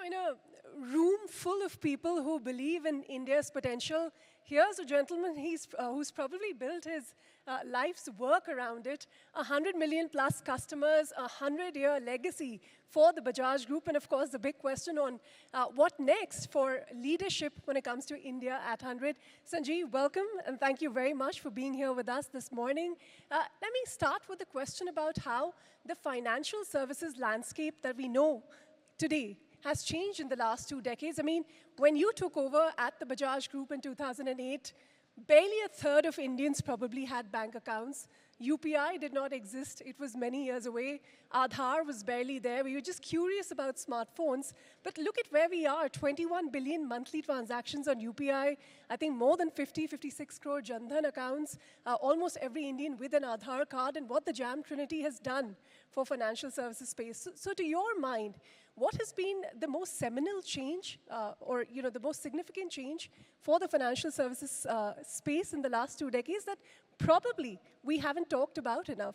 in a room full of people who believe in India's potential, here's a gentleman who's probably built his life's work around it. 100 million plus customers, a 100-year legacy for the Bajaj Group, and of course the big question on what next for leadership when it comes to India at 100. Sanjeev, welcome, and thank you very much for being here with us this morning. Let me start with a question about how the financial services landscape that we know today has changed in the last 2 decades. I mean, when you took over at the Bajaj Group in 2008, barely a third of Indians probably had bank accounts. UPI did not exist. It was many years away. Aadhaar was barely there. We were just curious about smartphones. But look at where we are, 21 billion monthly transactions on UPI. I think more than 56 crore Jan Dhan accounts, almost every Indian with an Aadhaar card, and what the Jam Trinity has done for financial services space. So to your mind, what has been the most seminal change or the most significant change for the financial services space in the last 2 decades that probably we haven't talked about enough?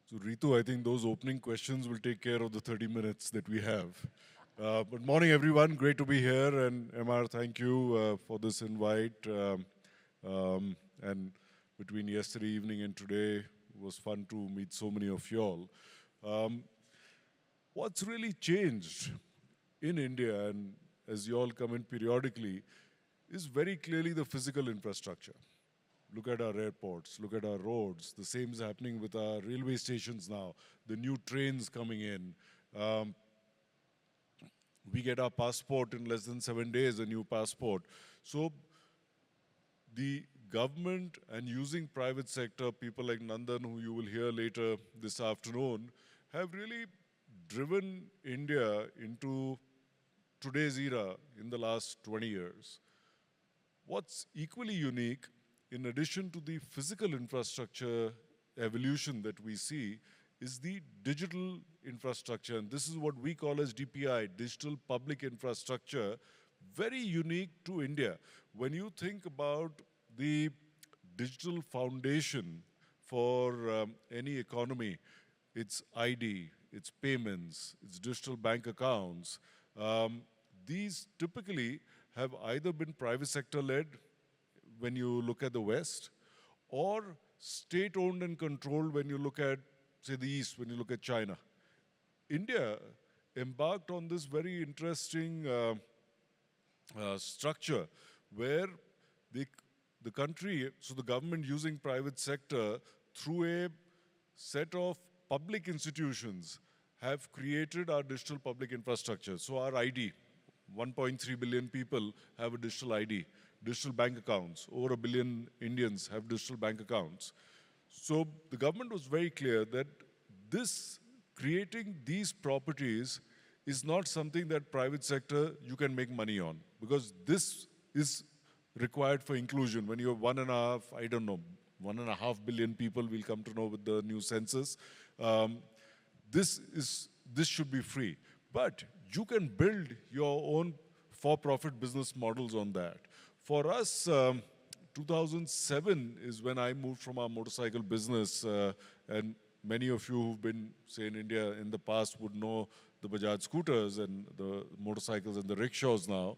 So Ritu, I think those opening questions will take care of the 30 minutes that we have. Good morning, everyone. Great to be here. And MR, thank you for this invite. And between yesterday evening and today, it was fun to meet so many of you all. What's really changed in India, and as you all come in periodically, is very clearly the physical infrastructure. Look at our airports, look at our roads. The same is happening with our railway stations now, the new trains coming in. We get our passport in less than 7 days, a new passport. So the government and using private sector, people like Nandan, who you will hear later this afternoon, have really driven India into today's era in the last 20 years. What's equally unique, in addition to the physical infrastructure evolution that we see, is the digital infrastructure. And this is what we call as DPI, digital public infrastructure, very unique to India. When you think about the digital foundation for any economy, it's ID, it's payments, it's digital bank accounts. These typically have either been private sector led when you look at the West, or state-owned and controlled when you look at, say, the East, when you look at China. India embarked on this very interesting structure where the country, so the government using private sector through a set of public institutions have created our digital public infrastructure. So our ID, 1.3 billion people have a digital ID, digital bank accounts. Over 1 billion Indians have digital bank accounts. So the government was very clear that creating these properties is not something that private sector you can make money on, because this is required for inclusion. When you have 1.5 billion people, we'll come to know with the new census, this should be free. But you can build your own for-profit business models on that. For us, 2007 is when I moved from our motorcycle business, and many of you who've been, say, in India in the past would know the Bajaj scooters and the motorcycles and the rickshaws now.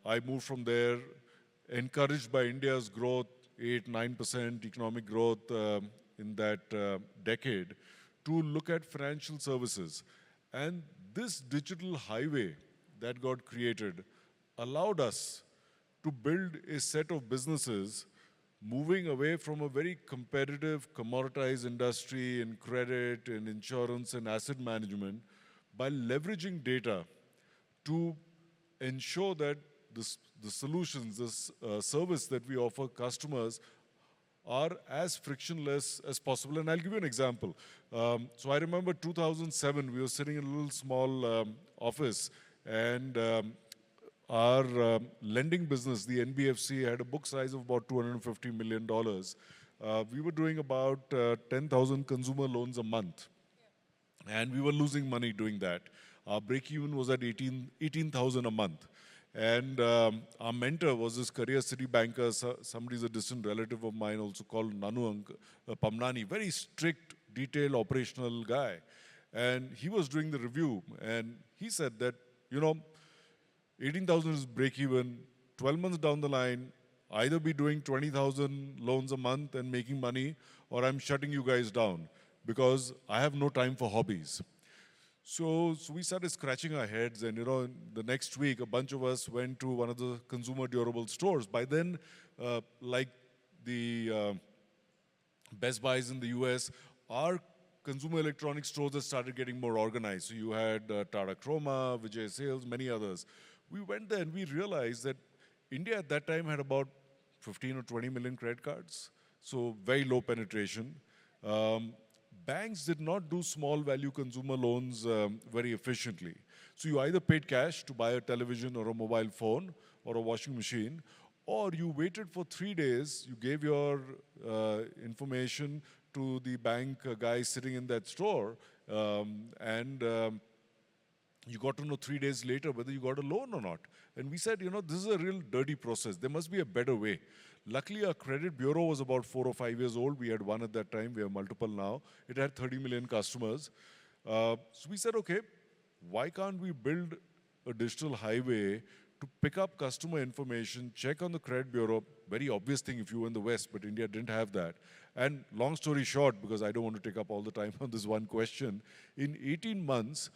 I moved from there, encouraged by India's growth, 8-9% economic growth in that decade, to look at financial services. And this digital highway that got created allowed us to build a set of businesses moving away from a very competitive, commoditized industry in credit, in insurance, and asset management by leveraging data to ensure that the solutions, this service that we offer customers are as frictionless as possible. And I'll give you an example. So I remember 2007, we were sitting in a little small office, and our lending business, the NBFC, had a book size of about $250 million. We were doing about 10,000 consumer loans a month. And we were losing money doing that. Our break-even was at 18,000 a month. And our mentor was this career city banker, somebody's a distant relative of mine also, called Nanu Pamnani, very strict, detailed, operational guy. And he was doing the review, and he said that, 18,000 is break even. 12 months down the line, either be doing 20,000 loans a month and making money, or I'm shutting you guys down because I have no time for hobbies. So we started scratching our heads, and the next week, a bunch of us went to one of the consumer durable stores. By then, like the Best Buys in the US, our consumer electronics stores had started getting more organized. So you had Tata Chroma, Vijay Sales, many others. We went there and we realized that India at that time had about 15 or 20 million credit cards, so very low penetration. Banks did not do small value consumer loans very efficiently. So you either paid cash to buy a television or a mobile phone or a washing machine, or you waited for 3 days, you gave your information to the bank guy sitting in that store, and you got to know 3 days later whether you got a loan or not. And we said, this is a real dirty process. There must be a better way. Luckily, our credit bureau was about 4 or 5 years old. We had one at that time. We have multiple now. It had 30 million customers. So we said, okay, why can't we build a digital highway to pick up customer information, check on the credit bureau? Very obvious thing if you were in the West, but India didn't have that. And long story short, because I don't want to take up all the time on this one question, in 18 months,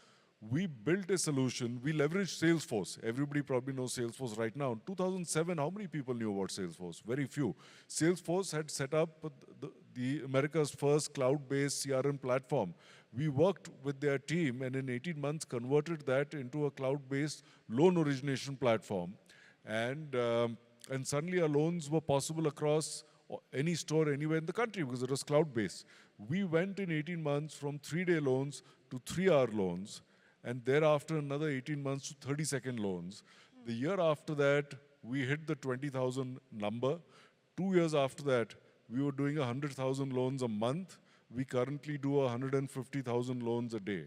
we built a solution. We leveraged Salesforce. Everybody probably knows Salesforce right now. In 2007, how many people knew about Salesforce? Very few. Salesforce had set up the America's first cloud-based CRM platform. We worked with their team and in 18 months converted that into a cloud-based loan origination platform. And suddenly our loans were possible across any store anywhere in the country because it was cloud-based. We went in 18 months from 3-day loans to 3-hour loans, and thereafter another 18 months to 30-second loans. The year after that, we hit the 20,000 number. 2 years after that, we were doing 100,000 loans a month. We currently do 150,000 loans a day.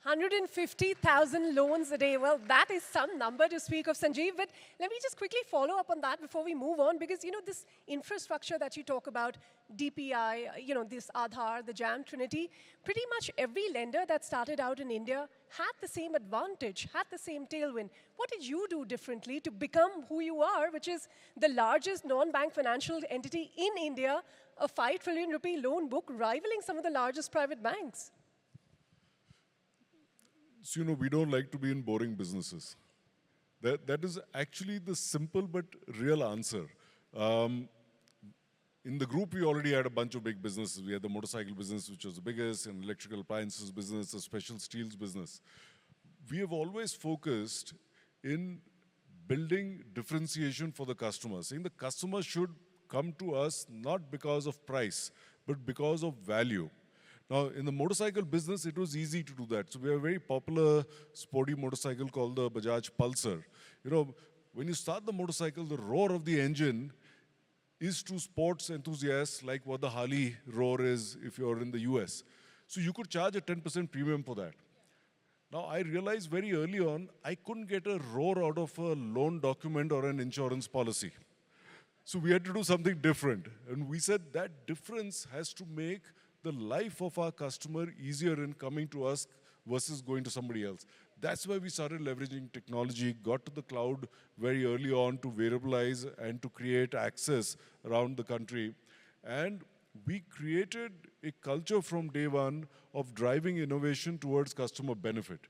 150,000 loans a day. Well, that is some number to speak of, Sanjeev. But let me just quickly follow up on that before we move on, because this infrastructure that you talk about, DPI, this Aadhaar, the JAM Trinity, pretty much every lender that started out in India had the same advantage, had the same tailwind. What did you do differently to become who you are, which is the largest non-bank financial entity in India, a 5 trillion rupee loan book rivaling some of the largest private banks? So, we don't like to be in boring businesses. That is actually the simple but real answer. In the group, we already had a bunch of big businesses. We had the motorcycle business, which was the biggest, and electrical appliances business, a special steels business. We have always focused in building differentiation for the customer, saying the customer should come to us not because of price, but because of value. Now, in the motorcycle business, it was easy to do that. So we have a very popular sporty motorcycle called the Bajaj Pulsar. When you start the motorcycle, the roar of the engine is to sports enthusiasts like what the Harley roar is if you're in the US. So you could charge a 10% premium for that. Now, I realized very early on, I couldn't get a roar out of a loan document or an insurance policy. So we had to do something different. And we said that difference has to make the life of our customer easier in coming to us versus going to somebody else. That's why we started leveraging technology, got to the cloud very early on to variabilize and to create access around the country. And we created a culture from day one of driving innovation towards customer benefit.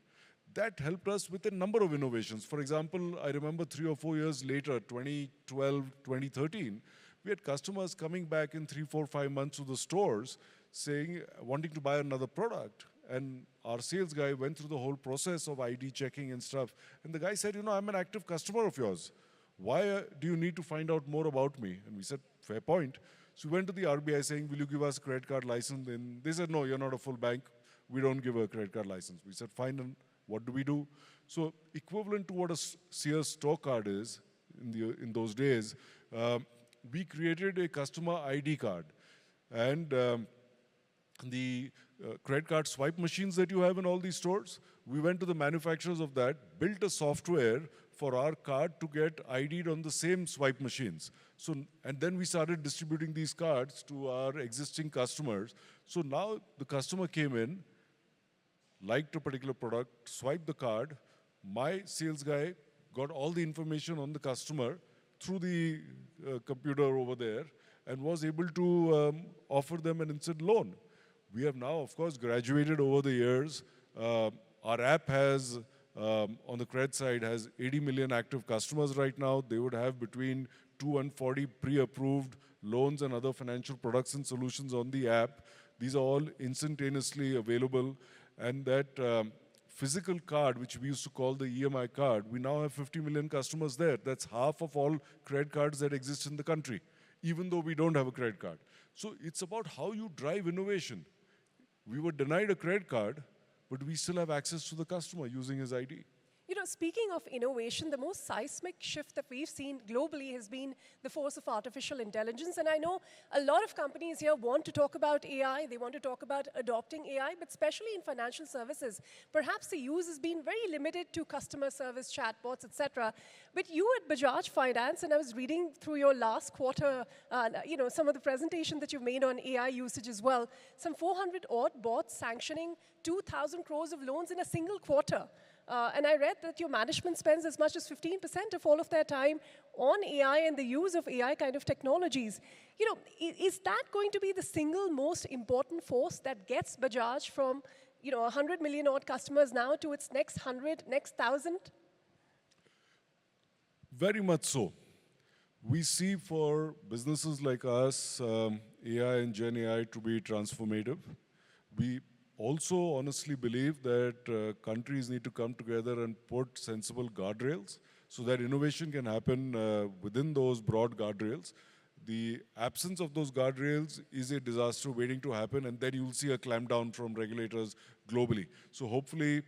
That helped us with a number of innovations. For example, I remember 3 or 4 years later, 2012, 2013, we had customers coming back in 3, 4, 5 months to the stores saying, wanting to buy another product. And our sales guy went through the whole process of ID checking and stuff. And the guy said, I'm an active customer of yours. Why do you need to find out more about me? And we said, fair point. So we went to the RBI saying, will you give us a credit card license? And they said, no, you're not a full bank. We don't give a credit card license. We said, fine, and what do we do? So equivalent to what a Sears store card is in those days, we created a customer ID card. And the credit card swipe machines that you have in all these stores, we went to the manufacturers of that, built a software for our card to get ID'd on the same swipe machines. So, and then we started distributing these cards to our existing customers. So now the customer came in, liked a particular product, swiped the card, my sales guy got all the information on the customer through the computer over there and was able to offer them an instant loan. We have now, of course, graduated over the years. Our app has, on the credit side, has 80 million active customers right now. They would have between 2 and 40 pre-approved loans and other financial products and solutions on the app. These are all instantaneously available. And that physical card, which we used to call the EMI card, we now have 50 million customers there. That's half of all credit cards that exist in the country, even though we don't have a credit card. So it's about how you drive innovation. We were denied a credit card, but we still have access to the customer using his ID. You know, speaking of innovation, the most seismic shift that we've seen globally has been the force of artificial intelligence. And I know a lot of companies here want to talk about AI, they want to talk about adopting AI, but especially in financial services, perhaps the use has been very limited to customer service, chatbots, etc. But you at Bajaj Finance, and I was reading through your last quarter, you know, some of the presentation that you've made on AI usage as well, some 400 odd bots sanctioning 2,000 crores of loans in a single quarter. And I read that your management spends as much as 15% of all of their time on AI and the use of AI kind of technologies. You know, is that going to be the single most important force that gets Bajaj from, you know, 100 million odd customers now to its next 100, next 1,000? Very much so. We see for businesses like us, AI and Gen AI to be transformative. We also honestly believe that countries need to come together and put sensible guardrails so that innovation can happen within those broad guardrails. The absence of those guardrails is a disaster waiting to happen, and then you'll see a clampdown from regulators globally. So hopefully,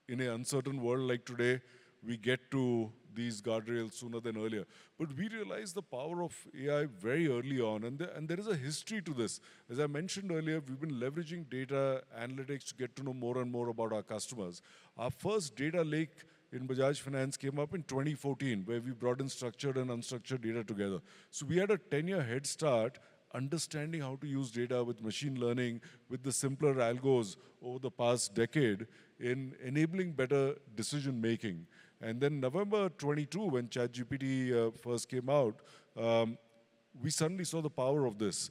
in an uncertain world like today, we get to these guardrails sooner than earlier. But we realized the power of AI very early on, and there is a history to this. As I mentioned earlier, we've been leveraging data analytics to get to know more and more about our customers. Our first data lake in Bajaj Finance came up in 2014, where we brought in structured and unstructured data together. So we had a 10-year head start understanding how to use data with machine learning, with the simpler algos over the past decade in enabling better decision making. And then November 22, when ChatGPT first came out, we suddenly saw the power of this.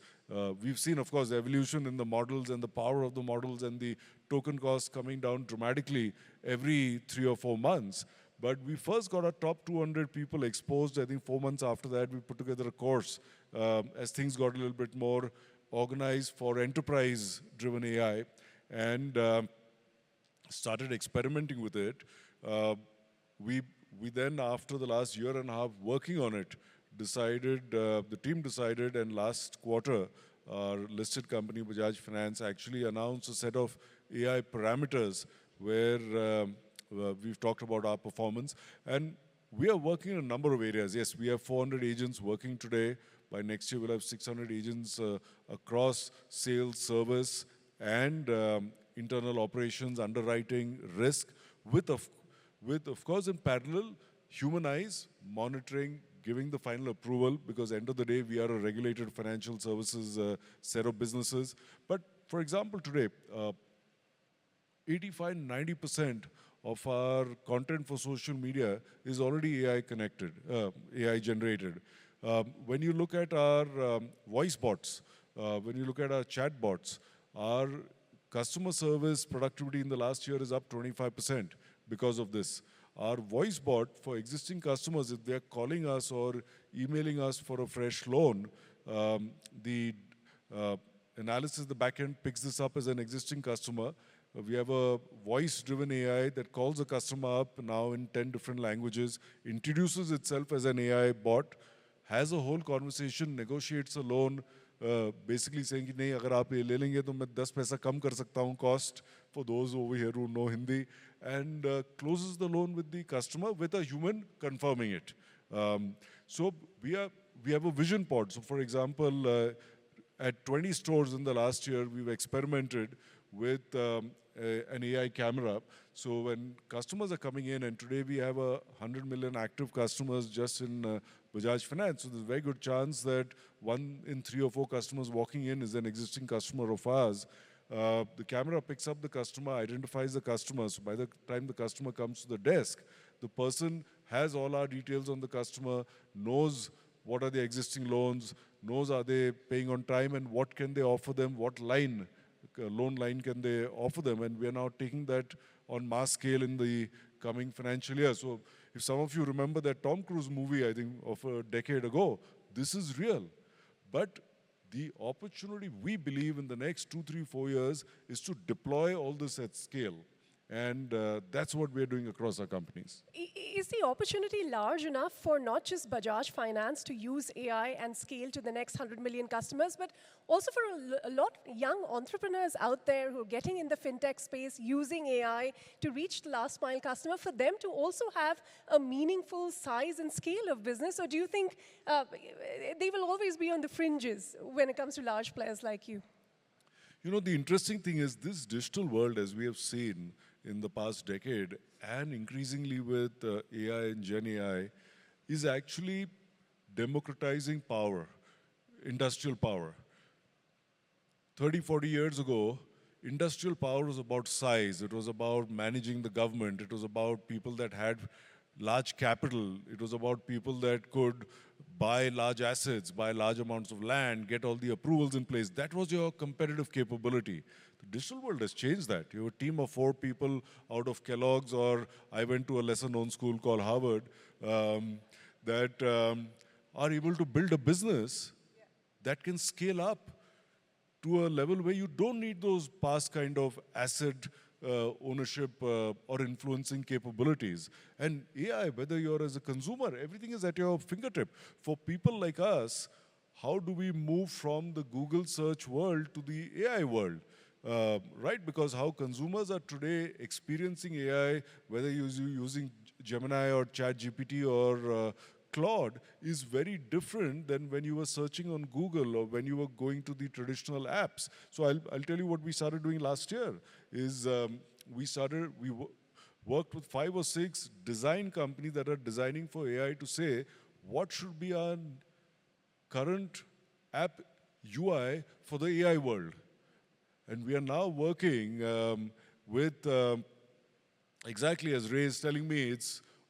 We've seen, of course, the evolution in the models and the power of the models and the token costs coming down dramatically every 3 or 4 months. But we first got our top 200 people exposed. I think 4 months after that, we put together a course as things got a little bit more organized for enterprise-driven AI and started experimenting with it. We then, after the last year and a half working on it, decided, the team decided, and last quarter, our listed company, Bajaj Finance, actually announced a set of AI parameters where we've talked about our performance. And we are working in a number of areas. Yes, we have 400 agents working today. By next year, we'll have 600 agents across sales, service, and internal operations, underwriting, risk, with, of course, in parallel, human eyes, monitoring, giving the final approval, because end of the day, we are a regulated financial services set of businesses. But for example, today, 85-90% of our content for social media is already AI connected, AI generated. When you look at our voice bots, when you look at our chat bots, our customer service productivity in the last year is up 25%. Because of this. Our voice bot for existing customers, if they're calling us or emailing us for a fresh loan, the analysis, the backend picks this up as an existing customer. We have a voice-driven AI that calls a customer up now in 10 different languages, introduces itself as an AI bot, has a whole conversation, negotiates a loan, basically saying कि नहीं अगर आप ये ले लेंगे तो मैं 10 पैसा कम कर सकता हूँ cost for those over here who know Hindi, and closes the loan with the customer with a human confirming it. So we have a vision pod. So for example, at 20 stores in the last year, we've experimented with an AI camera. So when customers are coming in, and today we have 100 million active customers just in Bajaj Finance, so there's a very good chance that 1 in 3 or 4 customers walking in is an existing customer of ours. The camera picks up the customer, identifies the customer. So by the time the customer comes to the desk, the person has all our details on the customer, knows what are the existing loans, knows are they paying on time, and what can they offer them, what loan line can they offer them, and we are now taking that on mass scale in the coming financial year. So if some of you remember that Tom Cruise movie, I think, of a decade ago, this is real. But the opportunity we believe in the next 2, 3, 4 years is to deploy all this at scale. And that's what we're doing across our companies. Is the opportunity large enough for not just Bajaj Finance to use AI and scale to the next 100 million customers, but also for a lot young entrepreneurs out there who are getting in the fintech space, using AI to reach the last mile customer, for them to also have a meaningful size and scale of business? Or do you think they will always be on the fringes when it comes to large players like you? You know, the interesting thing is this digital world, as we have seen in the past decade, and increasingly with AI and Gen AI, is actually democratizing power, industrial power. 30, 40 years ago, industrial power was about size. It was about managing the government. It was about people that had large capital. It was about people that could buy large assets, buy large amounts of land, get all the approvals in place. That was your competitive capability. The digital world has changed that. You have a team of 4 people out of Kellogg's, or I went to a lesser known school called Harvard, that are able to build a business that can scale up to a level where you don't need those past kind of asset ownership or influencing capabilities. And AI, whether you're as a consumer, everything is at your fingertip. For people like us, how do we move from the Google search world to the AI world? Right, because how consumers are today experiencing AI, whether you're using Gemini or ChatGPT or Claude, is very different than when you were searching on Google or when you were going to the traditional apps. So I'll tell you what we started doing last year is we worked with 5 or 6 design companies that are designing for AI to say what should be our current app UI for the AI world. And we are now working with, exactly as Ray is telling me,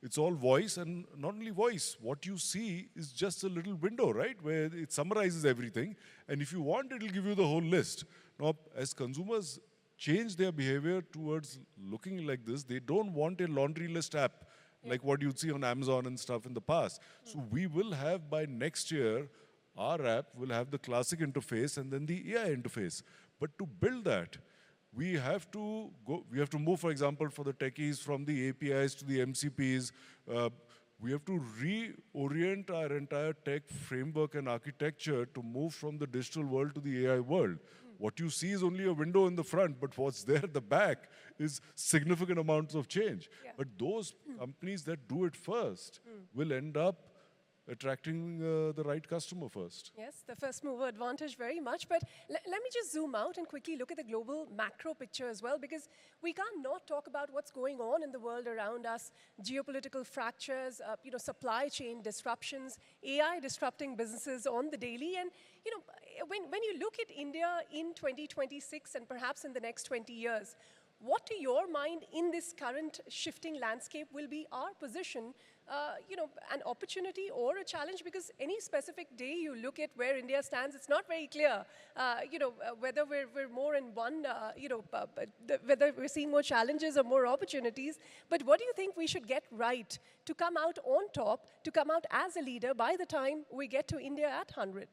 it's all voice, and not only voice. What you see is just a little window, right, where it summarizes everything. And if you want, it'll give you the whole list. Now, as consumers change their behavior towards looking like this, they don't want a laundry list app like what you'd see on Amazon and stuff in the past. So we will have, by next year, our app will have the classic interface and then the AI interface. But to build that, we have to move, for example, for the techies from the APIs to the MCPs. We have to reorient our entire tech framework and architecture to move from the digital world to the AI world. What you see is only a window in the front, but what's there at the back is significant amounts of change. Yeah. But those companies that do it first will end up attracting the right customer first. Yes, the first mover advantage very much. But let me just zoom out and quickly look at the global macro picture as well, because we can't not talk about what's going on in the world around us. Geopolitical fractures, supply chain disruptions, AI disrupting businesses on the daily. And when you look at India in 2026 and perhaps in the next 20 years, what to your mind in this current shifting landscape will be our position, an opportunity or a challenge? Because any specific day you look at where India stands, it's not very clear, whether we're more in one, whether we're seeing more challenges or more opportunities. But what do you think we should get right to come out on top, to come out as a leader by the time we get to India at 100?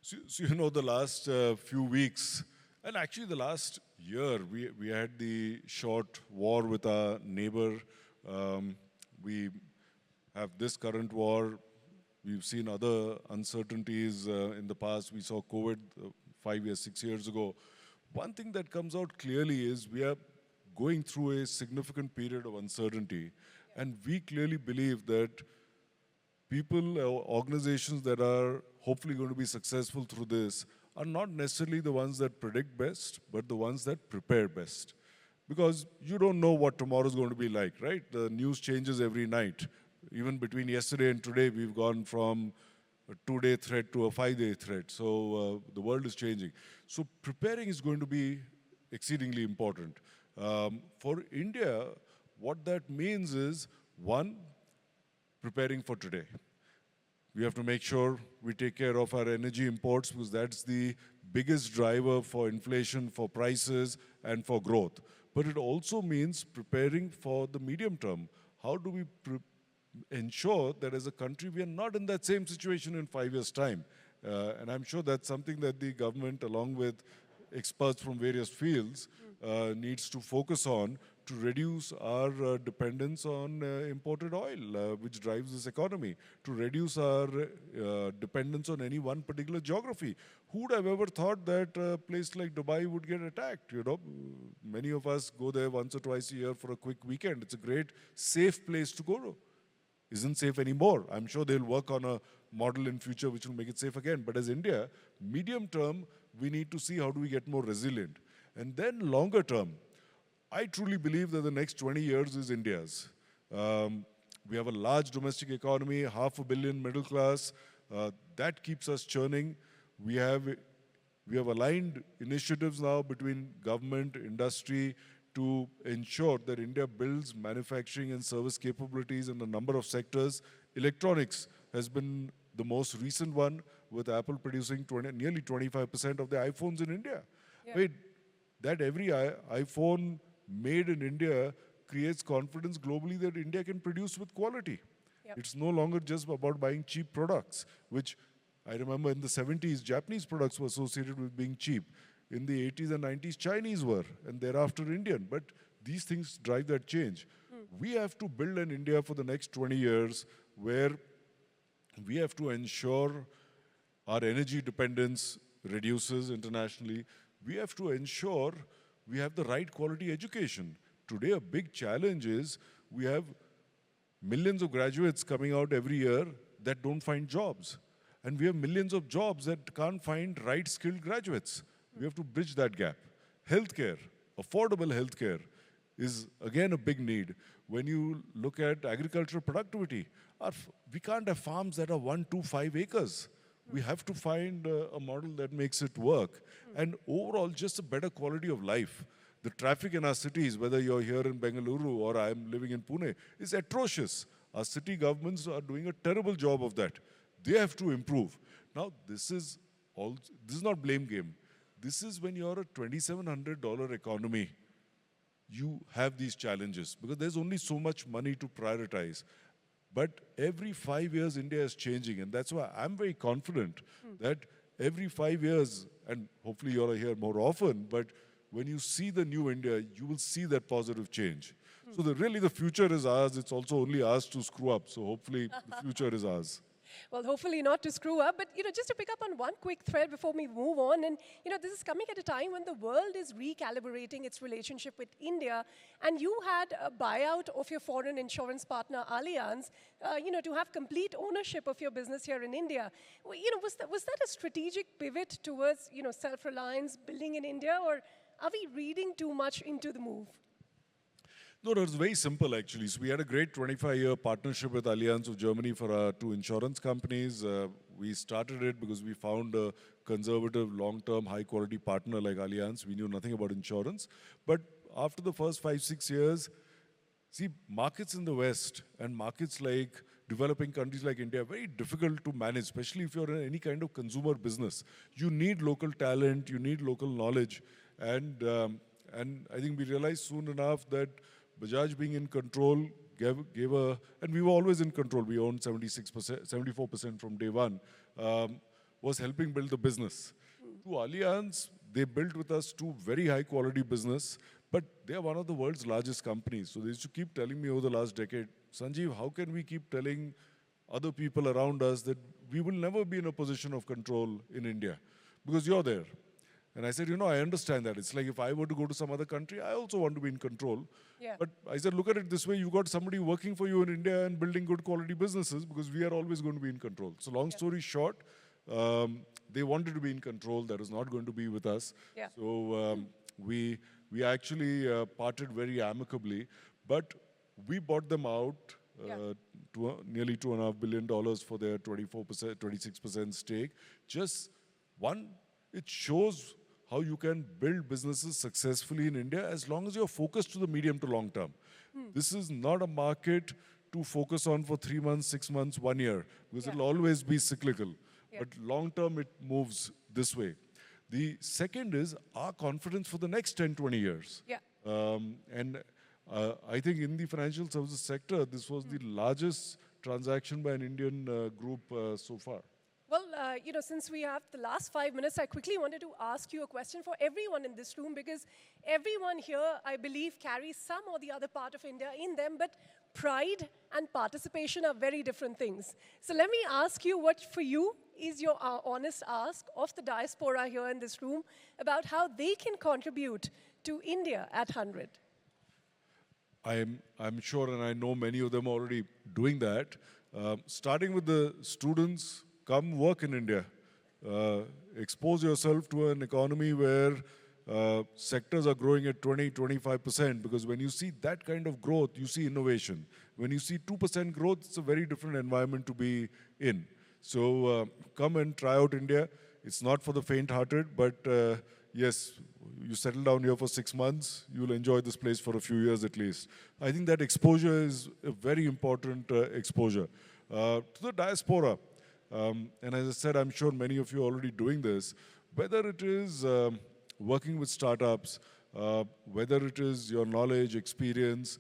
So the last few weeks, and actually the last year, we had the short war with our neighbor. We have this current war. We've seen other uncertainties in the past. We saw COVID 5 years, 6 years ago. One thing that comes out clearly is we are going through a significant period of uncertainty. And we clearly believe that people or organizations that are hopefully going to be successful through this are not necessarily the ones that predict best, but the ones that prepare best. Because you don't know what tomorrow is going to be like, right? The news changes every night. Even between yesterday and today, we've gone from a 2-day threat to a 5-day threat. So the world is changing. So preparing is going to be exceedingly important. For India, what that means is, one, preparing for today. We have to make sure we take care of our energy imports because that's the biggest driver for inflation, for prices, and for growth. But it also means preparing for the medium term. How do we ensure that as a country we are not in that same situation in 5 years' time? And I'm sure that's something that the government, along with experts from various fields, needs to focus on to reduce our dependence on imported oil, which drives this economy, to reduce our dependence on any one particular geography. Who would have ever thought that a place like Dubai would get attacked? You know, many of us go there once or twice a year for a quick weekend. It's a great, safe place to go to. Isn't safe anymore. I'm sure they'll work on a model in future which will make it safe again. But as India, medium term, we need to see how do we get more resilient. And then longer term, I truly believe that the next 20 years is India's. We have a large domestic economy, 500 million middle class. That keeps us churning. We have aligned initiatives now between government, industry, to ensure that India builds manufacturing and service capabilities in a number of sectors. Electronics has been the most recent one, with Apple producing nearly 25% of the iPhones in India. Yeah. Wait, that every iPhone made in India creates confidence globally that India can produce with quality. Yep. It's no longer just about buying cheap products, which I remember in the 70s, Japanese products were associated with being cheap. In the 80s and 90s, Chinese were, and thereafter Indian. But these things drive that change. We have to build an India for the next 20 years where we have to ensure our energy dependence reduces internationally. We have to ensure we have the right quality education. Today, a big challenge is we have millions of graduates coming out every year that don't find jobs. And we have millions of jobs that can't find right skilled graduates. We have to bridge that gap. Healthcare, affordable healthcare is again a big need. When you look at agricultural productivity, we can't have farms that are 1, 2, 5 acres. We have to find a model that makes it work. And overall, just a better quality of life. The traffic in our cities, whether you're here in Bengaluru or I'm living in Pune, is atrocious. Our city governments are doing a terrible job of that. They have to improve. Now, this is not blame game. This is when you're a $2,700 economy, you have these challenges because there's only so much money to prioritize. But every 5 years, India is changing, and that's why I'm very confident that every 5 years, and hopefully you're here more often, but when you see the new India, you will see that positive change. So really the future is ours. It's also only ours to screw up. So hopefully the future is ours. Well, hopefully not to screw up, but just to pick up on one quick thread before we move on, and this is coming at a time when the world is recalibrating its relationship with India, and you had a buyout of your foreign insurance partner Allianz, to have complete ownership of your business here in India. Was that a strategic pivot towards self-reliance, building in India, or are we reading too much into the move? No, it was very simple actually. So we had a great 25-year partnership with Allianz of Germany for our 2 insurance companies. We started it because we found a conservative, long-term, high-quality partner like Allianz. We knew nothing about insurance. But after the first 5, 6 years, see, markets in the West and markets like developing countries like India are very difficult to manage, especially if you're in any kind of consumer business. You need local talent, you need local knowledge. And I think we realized soon enough that Bajaj being in control and we were always in control. We owned 76%, 74% from day one, was helping build the business. To Allianz, they built with us 2 very high quality business, but they are one of the world's largest companies. So they used to keep telling me over the last decade, Sanjeev, how can we keep telling other people around us that we will never be in a position of control in India because you're there. And I said, I understand that. It's like if I were to go to some other country, I also want to be in control. Yeah. But I said, look at it this way. You've got somebody working for you in India and building good quality businesses because we are always going to be in control. So long story short, they wanted to be in control. That is not going to be with us. Yeah. So we actually parted very amicably. But we bought them out nearly $2.5 billion for their 24%, 26% stake. Just one, it shows how you can build businesses successfully in India as long as you're focused to the medium to long term. This is not a market to focus on for 3 months, 6 months, 1 year, because Yeah. it'll always be cyclical. Yeah. But long term, it moves this way. The second is our confidence for the next 10, 20 years. Yeah. And I think in the financial services sector, this was the largest transaction by an Indian group so far. Well, since we have the last 5 minutes, I quickly wanted to ask you a question for everyone in this room, because everyone here, I believe, carries some or the other part of India in them, but pride and participation are very different things. So let me ask you what, for you, is your honest ask of the diaspora here in this room about how they can contribute to India at 100. I'm sure, and I know many of them already doing that. Starting with the students, come work in India. Expose yourself to an economy where sectors are growing at 20, 25%, because when you see that kind of growth, you see innovation. When you see 2% growth, it's a very different environment to be in. So come and try out India. It's not for the faint-hearted, but yes, you settle down here for 6 months, you'll enjoy this place for a few years at least. I think that exposure is a very important exposure. To the diaspora, and as I said, I'm sure many of you are already doing this, whether it is working with startups, whether it is your knowledge, experience,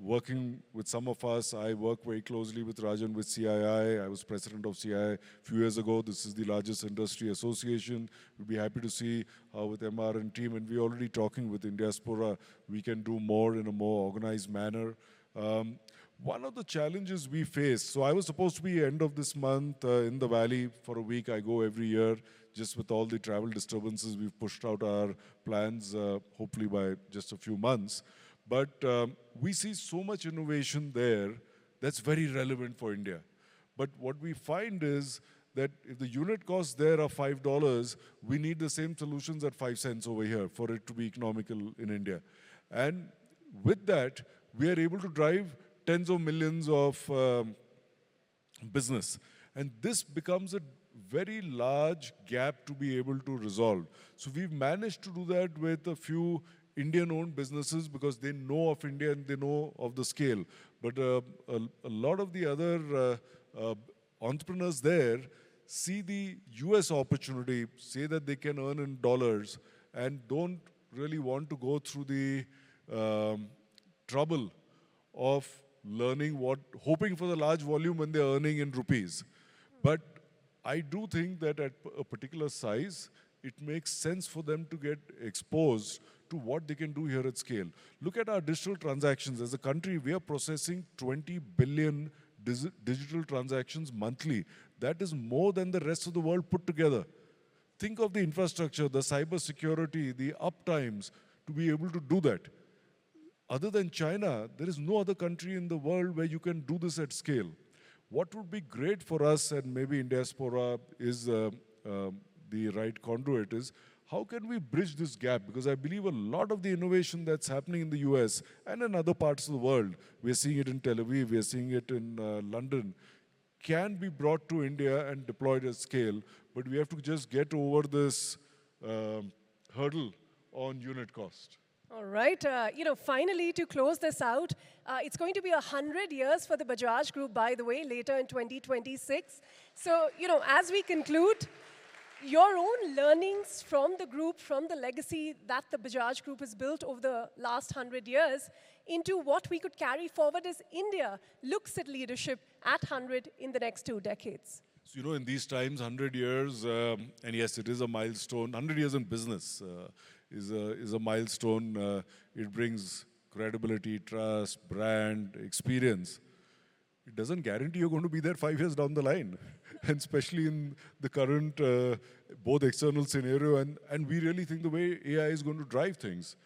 working with some of us. I work very closely with Rajan with CII. I was president of CII a few years ago. This is the largest industry association. We'd be happy to see how with MR and team, and we're already talking with Indiaspora, we can do more in a more organized manner. One of the challenges we face, so I was supposed to be end of this month in the Valley for a week. I go every year. Just with all the travel disturbances, we've pushed out our plans, hopefully by just a few months. But we see so much innovation there that's very relevant for India. But what we find is that if the unit costs there are $5, we need the same solutions at 5 cents over here for it to be economical in India. And with that, we are able to drive tens of millions of business. And this becomes a very large gap to be able to resolve. So we've managed to do that with a few Indian-owned businesses because they know of India and they know of the scale. But a lot of the other entrepreneurs there see the US opportunity, say that they can earn in dollars, and don't really want to go through the trouble of learning hoping for the large volume when they're earning in rupees. But I do think that at a particular size, it makes sense for them to get exposed to what they can do here at scale. Look at our digital transactions. As a country, we are processing 20 billion digital transactions monthly. That is more than the rest of the world put together. Think of the infrastructure, the cyber security, the uptimes to be able to do that. Other than China, there is no other country in the world where you can do this at scale. What would be great for us, and maybe Indiaspora is the right conduit, is how can we bridge this gap? Because I believe a lot of the innovation that's happening in the US and in other parts of the world, we're seeing it in Tel Aviv, we're seeing it in London, can be brought to India and deployed at scale. But we have to just get over this hurdle on unit cost. All right. Finally, to close this out, it's going to be 100 years for the Bajaj Group, by the way, later in 2026. So, as we conclude, your own learnings from the group, from the legacy that the Bajaj Group has built over the last 100 years, into what we could carry forward as India looks at leadership at 100 in the next 2 decades. So, in these times, 100 years, and yes, it is a milestone. 100 years in business is a milestone. It brings credibility, trust, brand, experience. It doesn't guarantee you're going to be there 5 years down the line, and especially in the current both external scenario and we really think the way AI is going to drive things.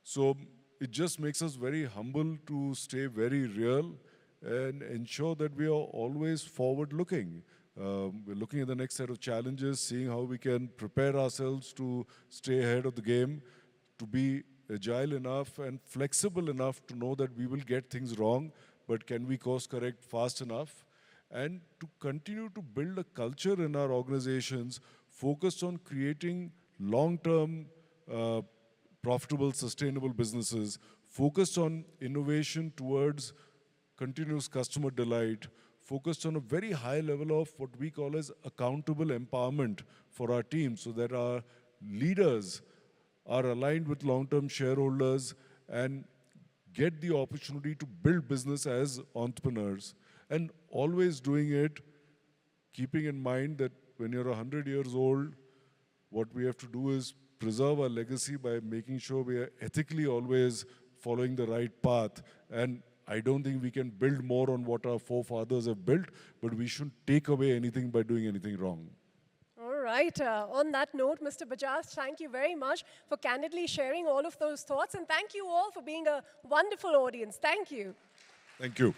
So it just makes us very humble to stay very real and ensure that we are always forward-looking. We're looking at the next set of challenges, seeing how we can prepare ourselves to stay ahead of the game, to be agile enough and flexible enough to know that we will get things wrong, but can we course correct fast enough? And to continue to build a culture in our organizations focused on creating long-term, profitable, sustainable businesses, focused on innovation towards continuous customer delight, focused on a very high level of what we call as accountable empowerment for our team, so that our leaders are aligned with long-term shareholders and get the opportunity to build business as entrepreneurs. And always doing it, keeping in mind that when you're 100 years old, what we have to do is preserve our legacy by making sure we are ethically always following the right path. And I don't think we can build more on what our forefathers have built, but we shouldn't take away anything by doing anything wrong. All right. On that note, Mr. Bajaj, thank you very much for candidly sharing all of those thoughts. And thank you all for being a wonderful audience. Thank you. Thank you.